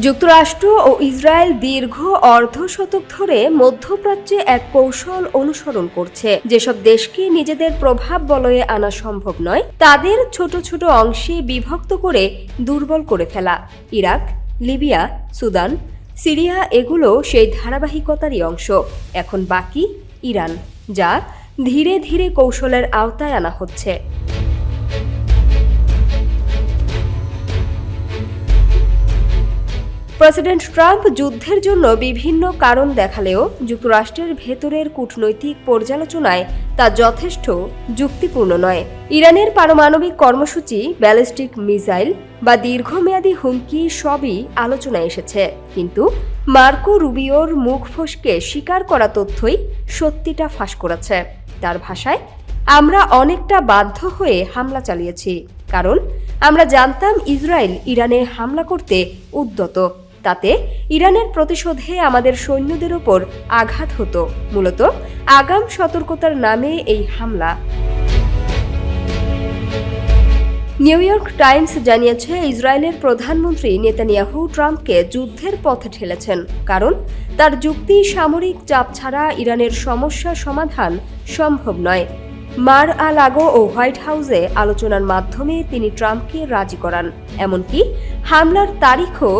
যুক্তরাষ্ট্র ও ইসরায়েল দীর্ঘ অর্ধশতক ধরে মধ্যপ্রাচ্যে এক কৌশল অনুসরণ করছে। যেসব দেশকে নিজেদের প্রভাব বলয়ে আনা সম্ভব নয়, তাদের ছোট ছোট অংশে বিভক্ত করে দুর্বল করে ফেলা। ইরাক, লিবিয়া, সুদান, সিরিয়া এগুলো সেই ধারাবাহিকতারই অংশ। এখন বাকি ইরান, যা ধীরে ধীরে কৌশলের আওতায় আনা হচ্ছে। প্রেসিডেন্ট ট্রাম্প যুদ্ধের জন্য বিভিন্ন কারণ দেখালেও যুক্তরাষ্ট্রের ভেতরের কূটনৈতিক পর্যালোচনায় তা যথেষ্ট যুক্তিপূর্ণ নয়। ইরানের পারমাণবিক কর্মসূচি, ব্যালিস্টিক মিসাইল বা দীর্ঘমেয়াদী হুমকি সবই আলোচনায় এসেছে, কিন্তু মার্কো রুবিওর মুখ ফসকে স্বীকার করা তথ্যই সত্যিটা ফাঁস করেছে। তার ভাষায়, আমরা অনেকটা বাধ্য হয়ে হামলা চালিয়েছি, কারণ আমরা জানতাম ইসরায়েল ইরানে হামলা করতে উদ্যত। তাতে ইরানের প্রতিশোধে আমাদের সৈন্যদের ওপর আঘাত হতো। মূলত আগাম সতর্কতার নামে এই হামলা। নিউ ইয়র্ক টাইমস জানিয়েছে, ইসরায়েলের প্রধানমন্ত্রী নেতানিয়াহু ট্রাম্পকে যুদ্ধের পথে ঠেলেছেন, কারণ তার যুক্তি সামরিক চাপ ছাড়া ইরানের সমস্যা সমাধান সম্ভব নয়। মার আ লাগো ও হোয়াইট হাউসে আলোচনার মাধ্যমে তিনি ট্রাম্পকে রাজি করান। এমনকি হামলার তারিখও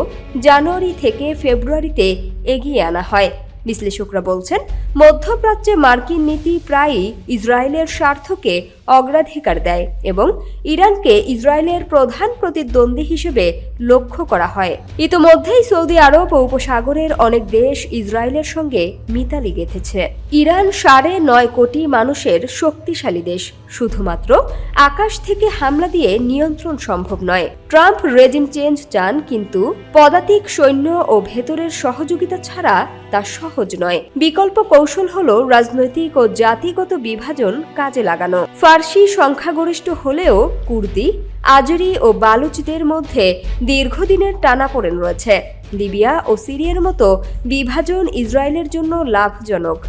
জানুয়ারি থেকে ফেব্রুয়ারিতে এগিয়ে আনা হয়। বিশ্লেষকরা বলছেন, মধ্যপ্রাচ্যে মার্কিন নীতি প্রায়ই ইসরায়েলের স্বার্থকে অগ্রাধিকার দেয় এবং ইরানকে ইসরায়েলের প্রধান প্রতিদ্বন্দ্বী হিসেবে লক্ষ্য করা হয়। ইতোমধ্যেই সৌদি আরব ও উপসাগরের অনেক দেশ ইসরায়েলের সঙ্গে মিতালি গেঁথেছে। ইরান 9.5 কোটি মানুষের শক্তিশালী দেশ। শুধুমাত্র আকাশ থেকে হামলা দিয়ে নিয়ন্ত্রণ সম্ভব নয়। ট্রাম্প রেজিম চেঞ্জ চান, কিন্তু পদাতিক সৈন্য ও ভেতরের সহযোগিতা ছাড়া তা সহজ নয়। বিকল্প কৌশল হলো রাজনৈতিক ও জাতিগত বিভাজন কাজে লাগানো। ফার্সি সংখ্যাগরিষ্ঠ হলেও কুর্দি, আজরি ও বালুচদের মধ্যে দীর্ঘদিনের টানাপোড়েন রয়েছে। লিবিয়া ও সিরিয়ার মতো বিভাজন ইসরায়েলের জন্য লাভজনক।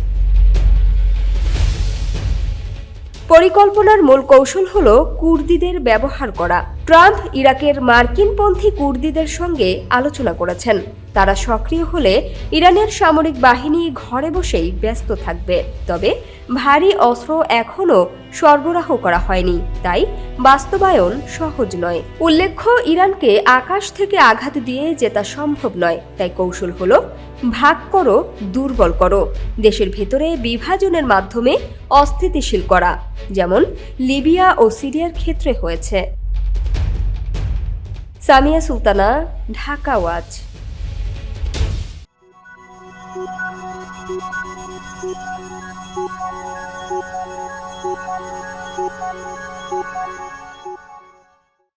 পরিকল্পনার মূল কৌশল হল কুর্দিদের ব্যবহার করা। ট্রাম্প ইরাকের মার্কিনপন্থী কুর্দিদের সঙ্গে আলোচনা করেছেন। তারা সক্রিয় হলে ইরানের সামরিক বাহিনী ঘরে বসেই ব্যস্ত থাকবে। তবে ভারী অস্ত্র এখনও সরবরাহ করা হয়নি, তাই বাস্তবায়ন সহজ নয়। উল্লেখ্য, ইরানকে আকাশ থেকে আঘাত দিয়ে জেতা সম্ভব নয়। তাই কৌশল হলো ভাগ করো, দুর্বল করো। দেশের ভেতরে বিভাজনের মাধ্যমে অস্থিতিশীল করা, যেমন লিবিয়া ও সিরিয়ার ক্ষেত্রে হয়েছে। সামিয়া সুলতানা, ঢাকা ওয়াচ।